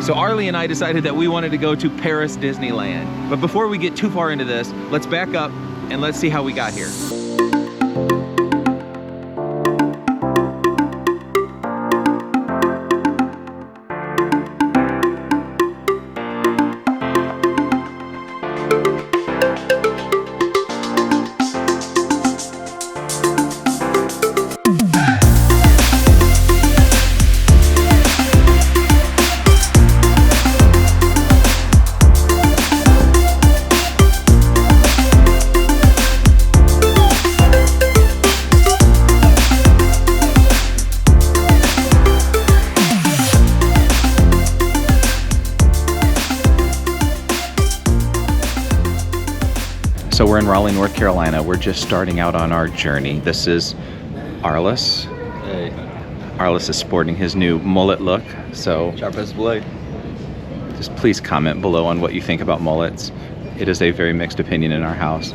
So Arlie and I decided that we wanted to go to Paris Disneyland. But before we get too far into this, let's back up and let's see how we got here. So we're in Raleigh, North Carolina. We're just starting out on our journey. This is Arliss. Hey. Arliss is sporting his new mullet look. So Sharp as a blade. just please comment below on what you think about mullets. It is a very mixed opinion in our house.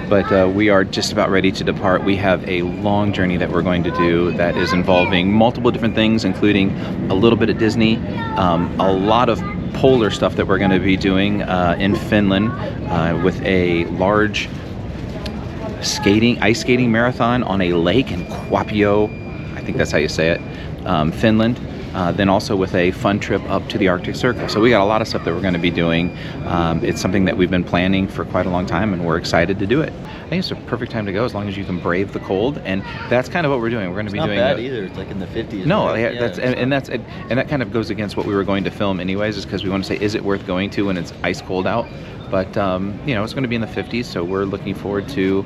But we are just about ready to depart. We have a long journey that we're going to do that is involving multiple different things, including a little bit of Disney, a lot of polar stuff that we're going to be doing in Finland with a large ice skating marathon on a lake in Kuopio, I think that's how you say it, Finland. Then also with a fun trip up to the Arctic Circle. So we got a lot of stuff that we're going to be doing. It's something that we've been planning for quite a long time, and we're excited to do it. I think it's a perfect time to go as long as you can brave the cold, and that's kind of what we're doing. We're going to be doing. Not bad either. It's like in the 50s. No, right? yeah, and that kind of goes against what we were going to film anyways, is because we want to say, is it worth going to when it's ice cold out? But you know, it's going to be in the 50s, so we're looking forward to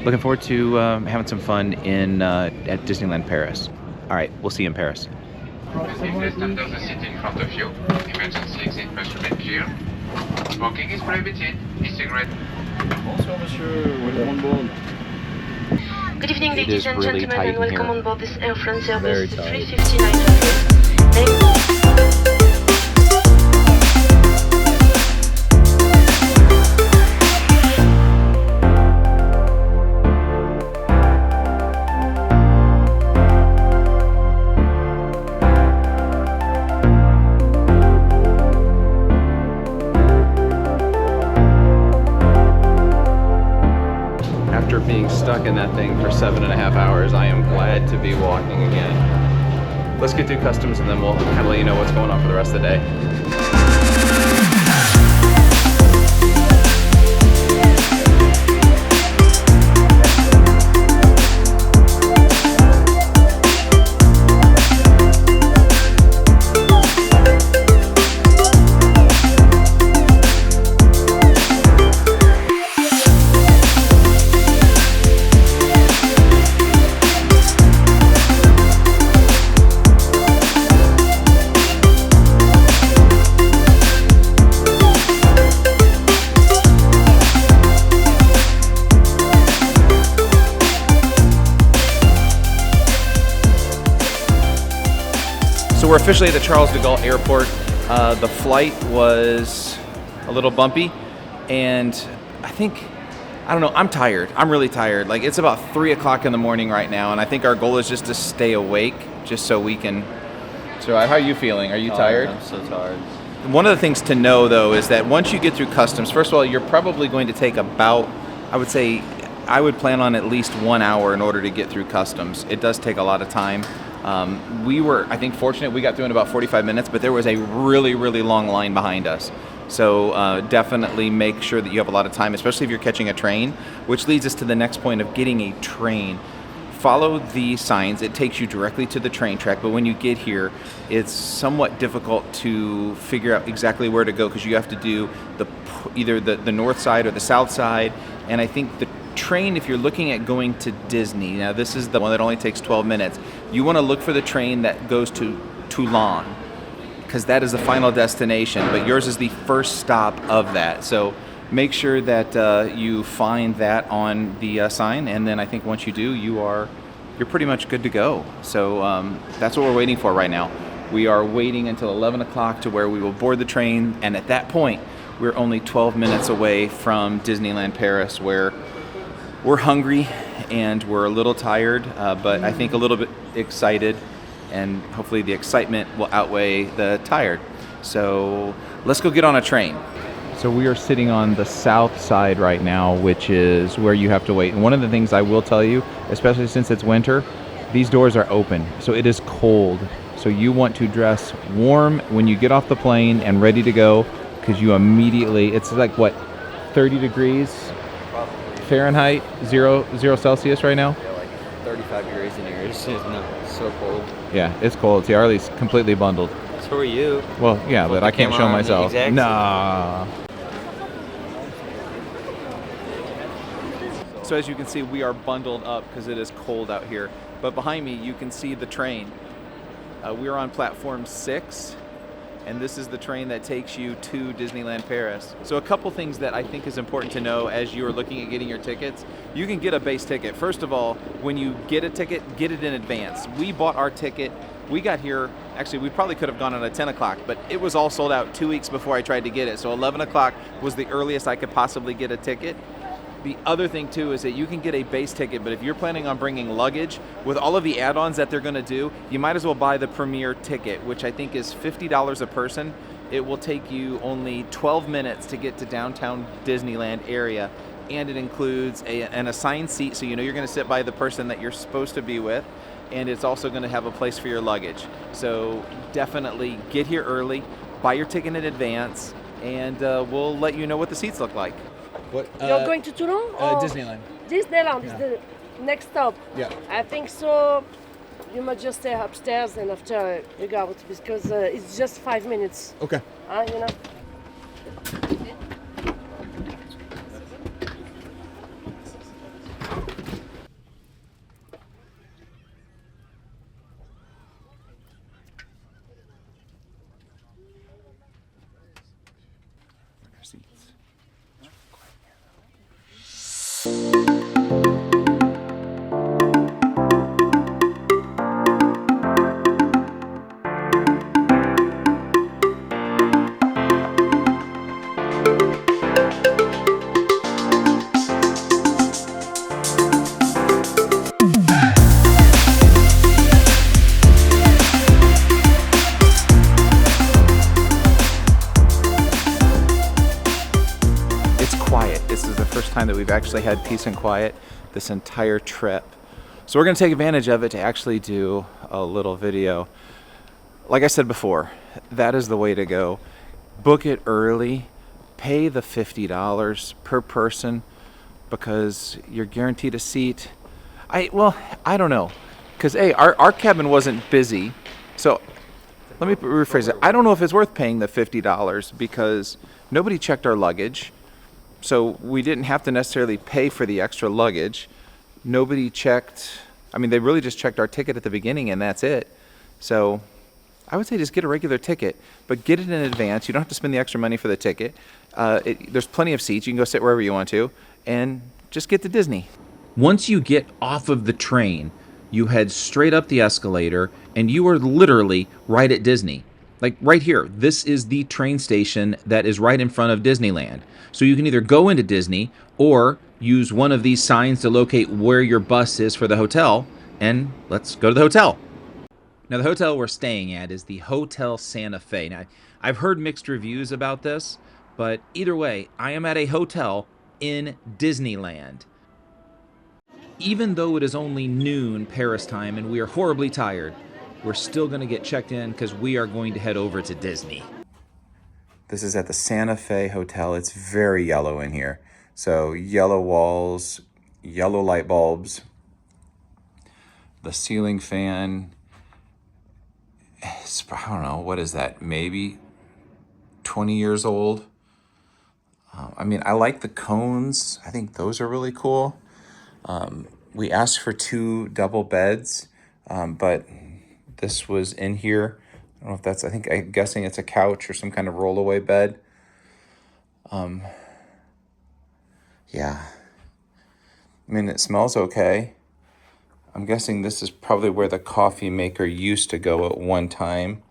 having some fun at Disneyland Paris. All right, we'll see you in Paris. Please stand does the seat in front of you. Emergency exit must remain clear. Smoking is prohibited. E-cigarette. Bonsoir, monsieur. Welcome on board. Good evening, It ladies is and really gentlemen, tight and in welcome here. on board this Air France Very Airbus tight. 350-900. After being stuck in that thing for 7.5 hours, I am glad to be walking again. Let's get through customs and then we'll kind of let you know what's going on for the rest of the day. So we're officially at the Charles de Gaulle Airport. The flight was a little bumpy, and I don't know, I'm tired. I'm really tired. Like, it's about 3 o'clock in the morning right now, and I think our goal is just to stay awake, just so we can survive. How are you feeling? Are you tired? I'm so tired. One of the things to know, though, is that once you get through customs, first of all, you're probably going to take about, I would plan on at least 1 hour in order to get through customs. It does take a lot of time. We were, I think, fortunate. We got through in about 45 minutes, but there was a really, really long line behind us. So definitely make sure that you have a lot of time, especially if you're catching a train, which leads us to the next point of getting a train. Follow the signs. It takes you directly to the train track, but when you get here, it's somewhat difficult to figure out exactly where to go because you have to do either the north side or the south side. And I think the train, if you're looking at going to Disney, now this is the one that only takes 12 minutes, you want to look for the train that goes to Toulon, because that is the final destination, but yours is the first stop of that. So make sure that you find that on the sign, and then I think once you do, you're pretty much good to go. So that's what we're waiting for right now. We are waiting until 11 o'clock to where we will board the train, and at that point, we're only 12 minutes away from Disneyland Paris, where we're hungry and we're a little tired, but I think a little bit excited, and hopefully the excitement will outweigh the tired. So let's go get on a train. So we are sitting on the south side right now, which is where you have to wait. And one of the things I will tell you, especially since it's winter, these doors are open. So it is cold. So you want to dress warm when you get off the plane and ready to go, because you immediately, it's like what, 30 degrees Fahrenheit, zero Celsius right now? Yeah, like 35 degrees in here. It's not so cold. Yeah, it's cold. See, Arlie's completely bundled. So are you. Well, yeah, but I can't show myself. Exactly. Nah. So as you can see, we are bundled up because it is cold out here. But behind me, you can see the train. We're on platform 6, and this is the train that takes you to Disneyland Paris. So a couple things that I think is important to know as you are looking at getting your tickets. You can get a base ticket. First of all, when you get a ticket, get it in advance. We bought our ticket. We got here, actually we probably could have gone on at 10 o'clock, but it was all sold out 2 weeks before I tried to get it. So 11 o'clock was the earliest I could possibly get a ticket. The other thing too is that you can get a base ticket, but if you're planning on bringing luggage, with all of the add-ons that they're gonna do, you might as well buy the premier ticket, which I think is $50 a person. It will take you only 12 minutes to get to downtown Disneyland area, and it includes an assigned seat, so you know you're gonna sit by the person that you're supposed to be with, and it's also gonna have a place for your luggage. So definitely get here early, buy your ticket in advance, and we'll let you know what the seats look like. What, You're going to Toulon? Or Disneyland. Disneyland is Yeah. the next stop. Yeah. I think so. You might just stay upstairs and after you go out because it's just 5 minutes. Okay. You know. This is the first time that we've actually had peace and quiet this entire trip. So we're going to take advantage of it to actually do a little video. Like I said before, that is the way to go. Book it early, pay the $50 per person because you're guaranteed a seat. I don't know. Because our cabin wasn't busy. So let me rephrase it. I don't know if it's worth paying the $50 because nobody checked our luggage. So we didn't have to necessarily pay for the extra luggage. Nobody checked, I mean, they really just checked our ticket at the beginning and that's it. So I would say just get a regular ticket, but get it in advance. You don't have to spend the extra money for the ticket. There's plenty of seats. You can go sit wherever you want to and just get to Disney. Once you get off of the train, you head straight up the escalator and you are literally right at Disney. Like right here, this is the train station that is right in front of Disneyland. So you can either go into Disney or use one of these signs to locate where your bus is for the hotel, and let's go to the hotel. Now the hotel we're staying at is the Hotel Santa Fe. Now I've heard mixed reviews about this, but either way, I am at a hotel in Disneyland. Even though it is only noon Paris time and we are horribly tired, we're still going to get checked in because we are going to head over to Disney. This is at the Santa Fe Hotel. It's very yellow in here. So yellow walls, yellow light bulbs. The ceiling fan, I don't know, what is that? Maybe 20 years old. I mean, I like the cones. I think those are really cool. We asked for 2 double beds, but this was in here. I don't know if that's, I'm guessing it's a couch or some kind of rollaway bed. Yeah. I mean, it smells okay. I'm guessing this is probably where the coffee maker used to go at one time.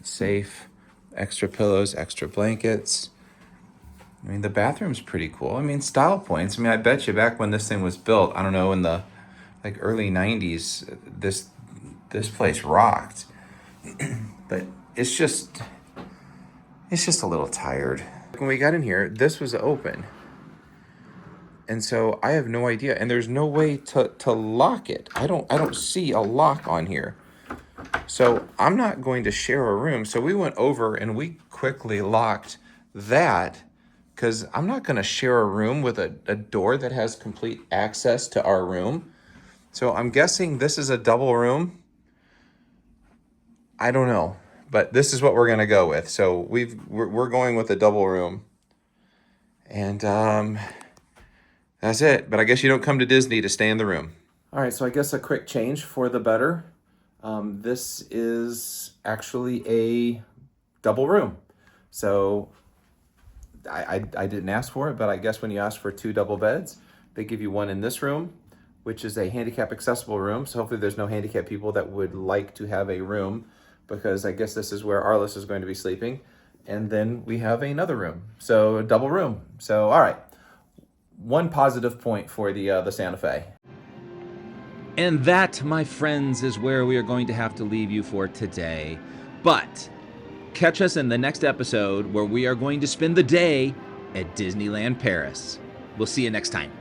Safe, extra pillows, extra blankets. I mean, the bathroom's pretty cool. I mean, style points. I mean, I bet you back when this thing was built, I don't know, in the early 90s, this place rocked. but it's just a little tired. When we got in here, this was open. And so I have no idea, and there's no way to lock it. I don't see a lock on here. So I'm not going to share a room. So we went over and we quickly locked that, because I'm not going to share a room with a door that has complete access to our room. So I'm guessing this is a double room. I don't know, but this is what we're going to go with. So we're going with a double room. And that's it. But I guess you don't come to Disney to stay in the room. All right, so I guess a quick change for the better. This is actually a double room. So I didn't ask for it, but I guess when you ask for 2 double beds, they give you one in this room, which is a handicap accessible room. So hopefully there's no handicapped people that would like to have a room, because I guess this is where Arliss is going to be sleeping. And then we have another room, so a double room. So, all right, one positive point for the Santa Fe. And that, my friends, is where we are going to have to leave you for today. But catch us in the next episode, where we are going to spend the day at Disneyland Paris. We'll see you next time.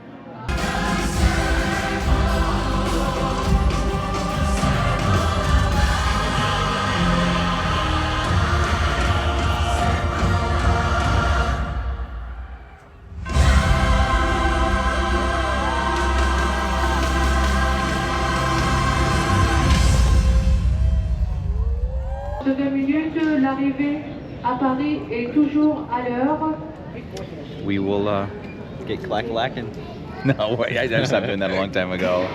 De 2 minutes, l'arrivée à Paris est toujours à l'heure. We will get clack-lacking. No, wait, I stopped doing that a long time ago.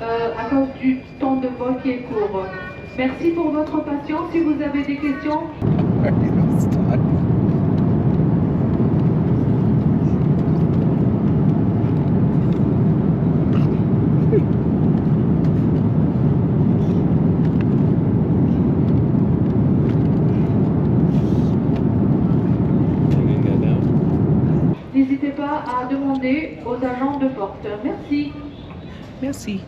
À cause du temps de vol qui est court. Merci pour votre patience. Si vous avez des questions, n'hésitez pas à demander aux agents de porte. Merci. Merci.